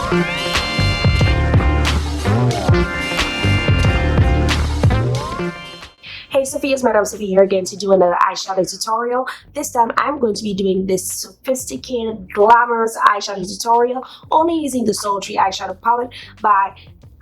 Hey Sophia's Madam Sophie here again to do another eyeshadow tutorial. This time I'm going to be doing this sophisticated, glamorous eyeshadow tutorial only using the Sultry Eyeshadow palette by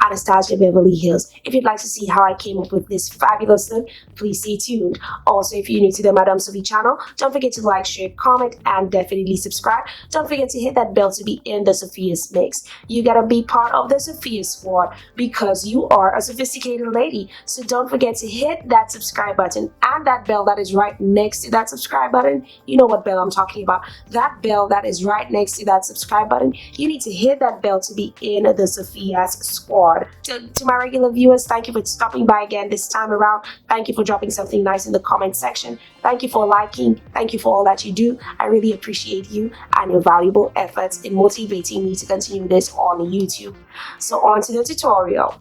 Anastasia Beverly Hills. If you'd like to see how I came up with this fabulous look, please stay tuned. Also, if you're new to the Madam Sophie channel, don't forget to like, share, comment, and definitely subscribe. Don't forget to hit that bell to be in the Sophia's mix. You gotta be part of the Sophia squad because you are a sophisticated lady. So don't forget to hit that subscribe button and that bell that is right next to that subscribe button. You know what bell I'm talking about. That bell that is right next to that subscribe button. You need to hit that bell to be in the Sophia's squad. To my regular viewers, thank you for stopping by again this time around. Thank you for dropping something nice in the comment section. Thank you for liking. Thank you for all that you do. I really appreciate you and your valuable efforts in motivating me to continue this on YouTube. So on to the tutorial.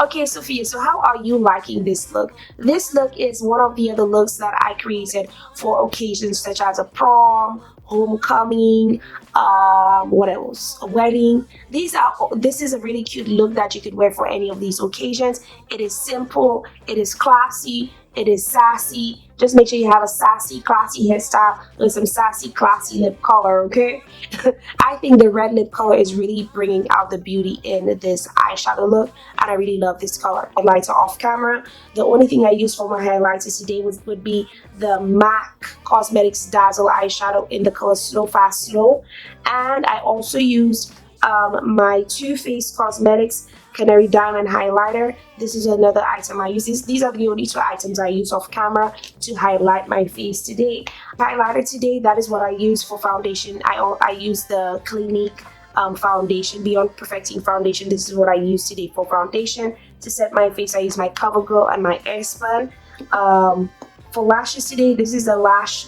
Okay, Sophia, so how are you liking this look? This look is one of the other looks that I created for occasions such as a prom, homecoming, what else? A wedding. This is a really cute look that you could wear for any of these occasions. It is simple, it is classy, it is sassy. Just make sure you have a sassy, classy hairstyle with some sassy, classy lip color, okay? I think the red lip color is really bringing out the beauty in this eyeshadow look, and I really love this color. Highlighter off camera. The only thing I used for my highlighters today would be the MAC Cosmetics Dazzle eyeshadow in the color Slow Fast Slow, and I also used my Too Faced Cosmetics Canary Diamond Highlighter. This is another item I use. These are the only two items I use off camera to highlight my face today. Highlighter today, that is what I use for foundation. I use the Clinique foundation, Beyond Perfecting foundation. This is what I use today for foundation. To set my face, I use my CoverGirl and my Airspun. For lashes today, this is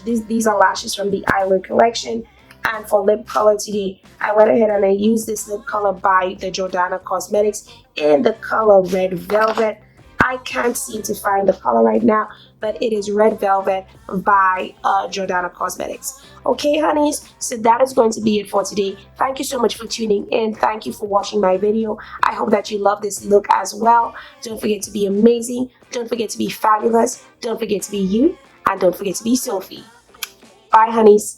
these are lashes from the Eyelure collection. And for lip color today, I went ahead and I used this lip color by the Jordana Cosmetics in the color Red Velvet. I can't seem to find the color right now, but it is Red Velvet by Jordana Cosmetics. Okay, honeys, so that is going to be it for today. Thank you so much for tuning in. Thank you for watching my video. I hope that you love this look as well. Don't forget to be amazing. Don't forget to be fabulous. Don't forget to be you. And don't forget to be Sophie. Bye, honeys.